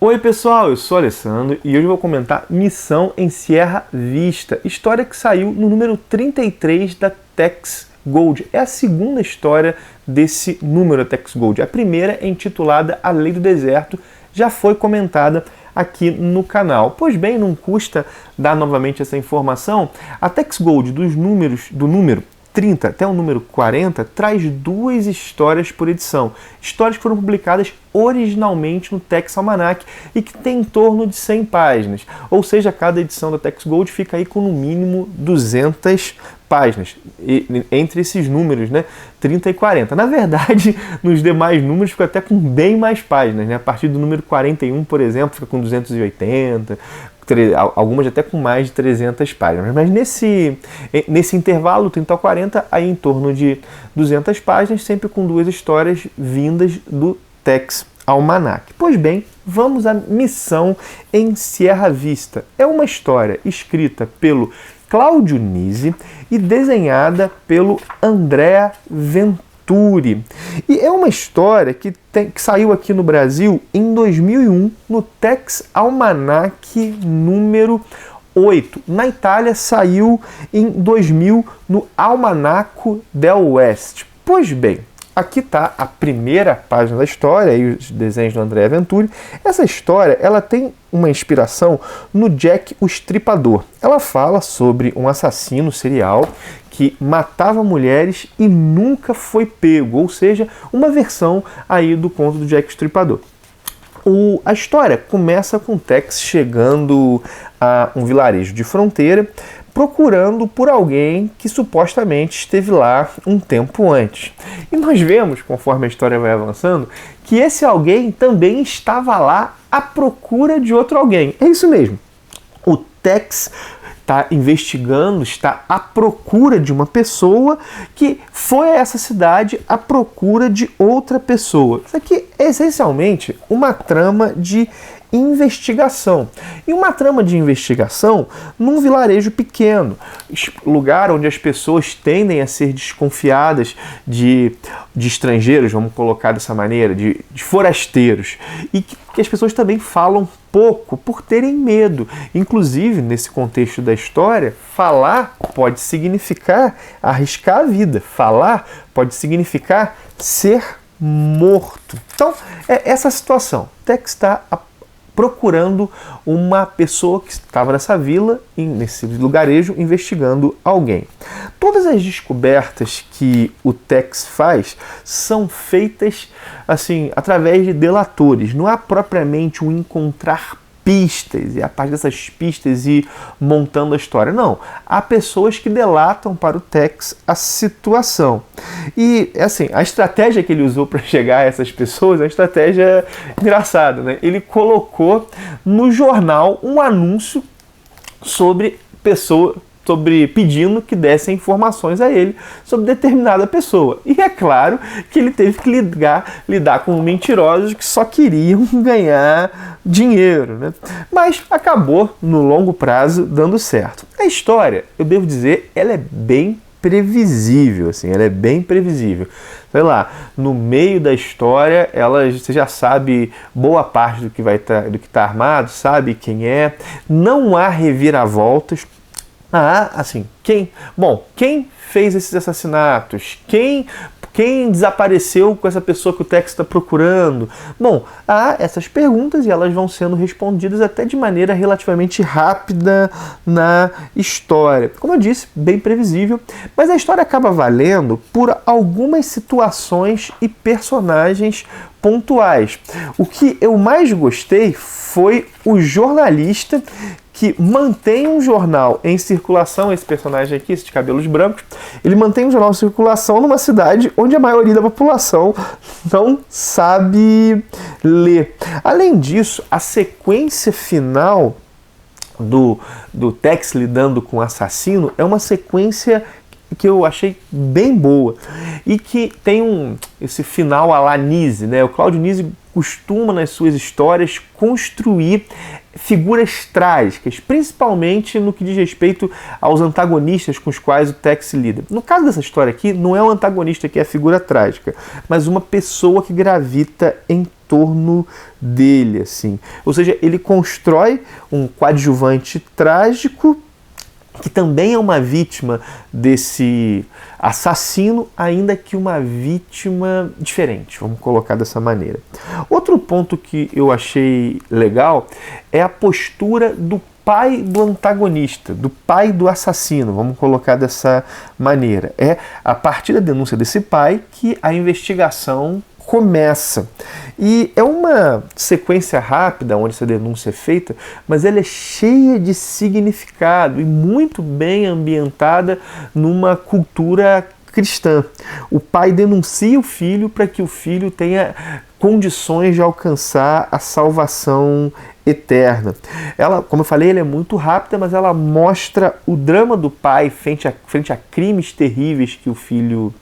Oi pessoal, eu sou o Alessandro e hoje eu vou comentar Missão em Sierra Vista, história que saiu no número 33 da Tex Gold. É a segunda história desse número da Tex Gold. A primeira é intitulada A Lei do Deserto, já foi comentada aqui no canal. Pois bem, não custa dar novamente essa informação. A Tex Gold do número 30 até o número 40 traz duas histórias por edição. Histórias que foram publicadas originalmente no Tex Almanac e que tem em torno de 100 páginas. Ou seja, cada edição da Tex Gold fica aí com no mínimo 200 páginas. Entre esses números, né, 30 e 40. Na verdade, nos demais números fica até com bem mais páginas, né? A partir do número 41, por exemplo, fica com 280, algumas até com mais de 300 páginas. Mas nesse intervalo, 30 a 40, aí em torno de 200 páginas, sempre com duas histórias vindas do Tex Almanac. Pois bem, vamos à Missão em Sierra Vista. É uma história escrita pelo Claudio Nisi e desenhada pelo Andrea Venturi. E é uma história que saiu aqui no Brasil em 2001 no Tex Almanac número 8. Na Itália saiu em 2000 no Almanacco del West. Pois bem, aqui está a primeira página da história e os desenhos do Andrea Venturi. Essa história ela tem uma inspiração no Jack o Estripador. Ela fala sobre um assassino serial que matava mulheres e nunca foi pego, ou seja, uma versão aí do conto do Jack o Estripador. A história começa com Tex chegando a um vilarejo de fronteira, procurando por alguém que supostamente esteve lá um tempo antes. E nós vemos, conforme a história vai avançando, que esse alguém também estava lá à procura de outro alguém. É isso mesmo. O Tex está investigando, está à procura de uma pessoa que foi a essa cidade à procura de outra pessoa. Isso aqui é essencialmente uma trama de investigação. E uma trama de investigação num vilarejo pequeno, lugar onde as pessoas tendem a ser desconfiadas de estrangeiros, vamos colocar dessa maneira, de forasteiros, e que as pessoas também falam pouco por terem medo. Inclusive, nesse contexto da história, falar pode significar arriscar a vida. Falar pode significar ser morto. Então, é essa situação. Tex está procurando uma pessoa que estava nessa vila, nesse lugarejo, investigando alguém. Todas as descobertas que o Tex faz são feitas assim através de delatores. Não há propriamente um encontrar pistas e a partir dessas pistas ir montando a história. Não, há pessoas que delatam para o Tex a situação. E assim, a estratégia que ele usou para chegar a essas pessoas é uma estratégia engraçada, né? Ele colocou no jornal um anúncio sobre pedindo que dessem informações a ele sobre determinada pessoa. E é claro que ele teve que lidar com mentirosos que só queriam ganhar dinheiro, né? Mas acabou, no longo prazo, dando certo. A história, eu devo dizer, ela é bem previsível, assim, ela é bem previsível. Sei lá, no meio da história, você já sabe boa parte do que está armado, sabe quem é, não há reviravoltas. Assim, quem fez esses assassinatos? Quem desapareceu com essa pessoa que o Tex está procurando? Bom, há essas perguntas e elas vão sendo respondidas até de maneira relativamente rápida na história. Como eu disse, bem previsível, mas a história acaba valendo por algumas situações e personagens pontuais. O que eu mais gostei foi o jornalista que mantém um jornal em circulação, esse personagem aqui, esse de cabelos brancos, ele mantém um jornal em circulação numa cidade onde a maioria da população não sabe ler. Além disso, a sequência final do Tex lidando com o assassino é uma sequência que eu achei bem boa e que tem esse final à la Nisi, né? O Claudio Nisi costuma, nas suas histórias, construir figuras trágicas, principalmente no que diz respeito aos antagonistas com os quais o Tex lida. No caso dessa história aqui, não é o antagonista que é a figura trágica, mas uma pessoa que gravita em torno dele, assim. Ou seja, ele constrói um coadjuvante trágico que também é uma vítima desse assassino, ainda que uma vítima diferente, vamos colocar dessa maneira. Outro ponto que eu achei legal é a postura do pai do antagonista, do pai do assassino, vamos colocar dessa maneira. É a partir da denúncia desse pai que a investigação começa. E é uma sequência rápida onde essa denúncia é feita, mas ela é cheia de significado e muito bem ambientada numa cultura cristã. O pai denuncia o filho para que o filho tenha condições de alcançar a salvação eterna. Ela, como eu falei, ela é muito rápida, mas ela mostra o drama do pai frente a crimes terríveis que o filho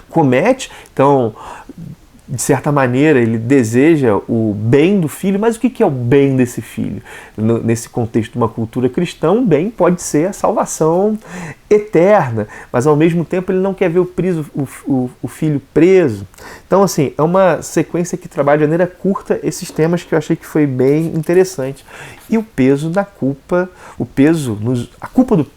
comete. Então, de certa maneira, ele deseja o bem do filho, mas o que é o bem desse filho? Nesse contexto de uma cultura cristã, o bem pode ser a salvação eterna, mas ao mesmo tempo ele não quer ver o filho preso. Então, assim, é uma sequência que trabalha de maneira curta esses temas que eu achei que foi bem interessante. E o peso da culpa,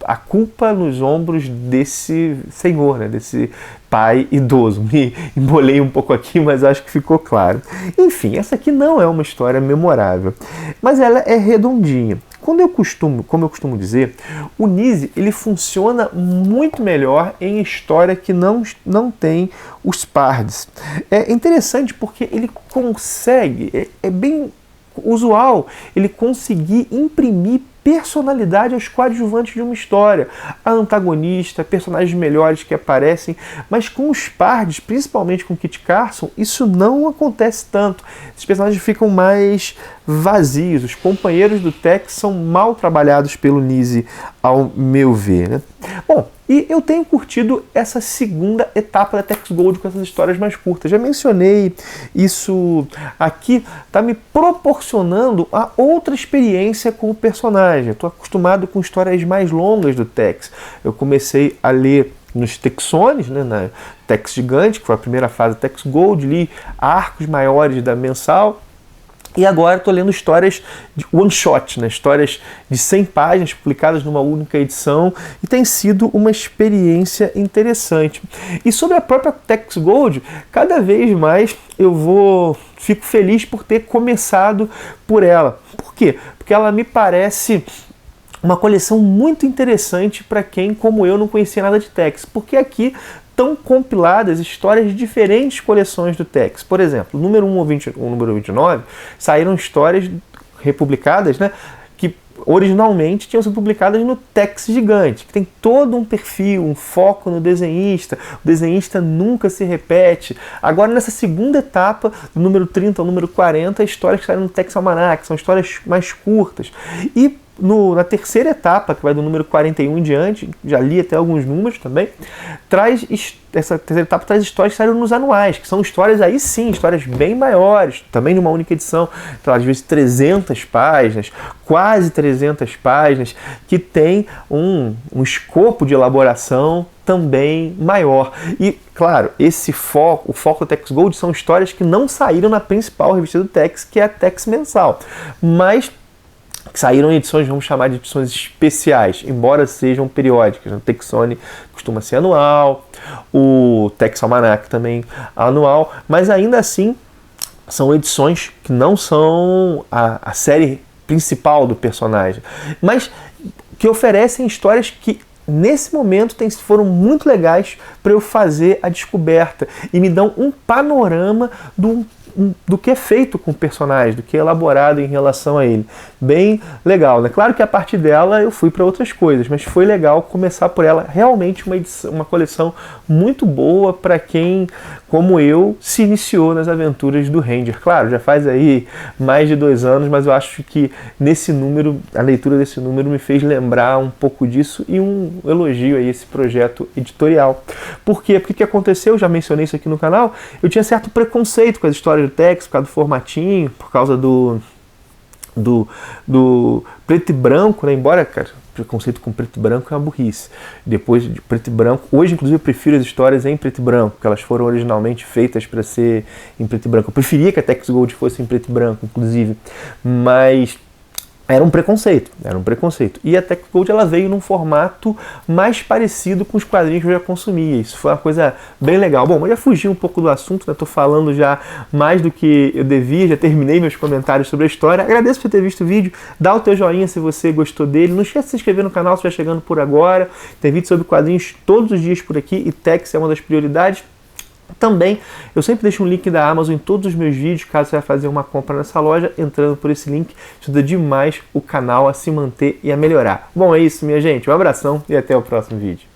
a culpa nos ombros desse senhor, né, desse pai idoso. Me embolei um pouco aqui, mas acho que ficou claro. Enfim, essa aqui não é uma história memorável, mas ela é redondinha. Como eu costumo dizer, o Nise ele funciona muito melhor em história que não tem os pardes. É interessante porque ele consegue, é bem usual, ele conseguir imprimir personalidade aos coadjuvantes de uma história. A antagonista, personagens melhores que aparecem, mas com os pardes, principalmente com Kit Carson, isso não acontece tanto. Esses personagens ficam mais vazios. Os companheiros do Tex são mal trabalhados pelo Nise, ao meu ver, né? Bom, e eu tenho curtido essa segunda etapa da Tex Gold com essas histórias mais curtas. Já mencionei isso aqui, está me proporcionando a outra experiência com o personagem. Estou acostumado com histórias mais longas do Tex. Eu comecei a ler nos Texones, né, na Tex Gigante, que foi a primeira fase da Tex Gold, li arcos maiores da mensal. E agora estou lendo histórias de one shot, né? Histórias de 100 páginas publicadas numa única edição, e tem sido uma experiência interessante. E sobre a própria Tex Gold, cada vez mais fico feliz por ter começado por ela. Por quê? Porque ela me parece uma coleção muito interessante para quem, como eu, não conhecia nada de Tex. Porque aqui estão compiladas histórias de diferentes coleções do Tex. Por exemplo, o número 1 ou o número 29 saíram histórias republicadas, né, que originalmente tinham sido publicadas no Tex Gigante, que tem todo um perfil, um foco no desenhista. O desenhista nunca se repete. Agora, nessa segunda etapa, do número 30 ao número 40, histórias que saíram no Tex Almanac, são histórias mais curtas. E na terceira etapa, que vai do número 41 em diante, já li até alguns números também, essa terceira etapa traz histórias que saíram nos anuais, que são histórias aí sim, histórias bem maiores, também de uma única edição, então, às vezes 300 páginas, quase 300 páginas, que tem um escopo de elaboração também maior. E, claro, o foco do Tex Gold são histórias que não saíram na principal revista do Tex, que é a Tex Mensal, mas que saíram em edições, vamos chamar de edições especiais, embora sejam periódicas. O Texone costuma ser anual, o Tex Almanac também anual, mas ainda assim são edições que não são a série principal do personagem, mas que oferecem histórias que nesse momento foram muito legais para eu fazer a descoberta e me dão um panorama do que é feito com o personagem, do que é elaborado em relação a ele. Bem legal, né? Claro que a partir dela eu fui para outras coisas, mas foi legal começar por ela. Realmente uma coleção muito boa para quem como eu se iniciou nas aventuras do Ranger. Claro, já faz aí mais de 2 anos, mas eu acho que nesse número, a leitura desse número me fez lembrar um pouco disso e um elogio a esse projeto editorial. Por quê? Porque o que aconteceu, eu já mencionei isso aqui no canal, eu tinha certo preconceito com as histórias do Tex, por causa do formatinho, por causa do preto e branco, né? Embora, cara, preconceito com preto e branco é uma burrice. Depois de preto e branco, hoje inclusive eu prefiro as histórias em preto e branco, porque elas foram originalmente feitas para ser em preto e branco. Eu preferia que a Tex Gold fosse em preto e branco, inclusive, mas era um preconceito. E a Tex Gold ela veio num formato mais parecido com os quadrinhos que eu já consumia. Isso foi uma coisa bem legal. Bom, eu já fugi um pouco do assunto, né? Tô falando já mais do que eu devia, já terminei meus comentários sobre a história. Agradeço por ter visto o vídeo, dá o teu joinha se você gostou dele. Não esquece de se inscrever no canal se estiver chegando por agora. Tem vídeo sobre quadrinhos todos os dias por aqui e Tex é uma das prioridades. Também, eu sempre deixo um link da Amazon em todos os meus vídeos, caso você vai fazer uma compra nessa loja, entrando por esse link, ajuda demais o canal a se manter e a melhorar. Bom, é isso, minha gente, um abração e até o próximo vídeo.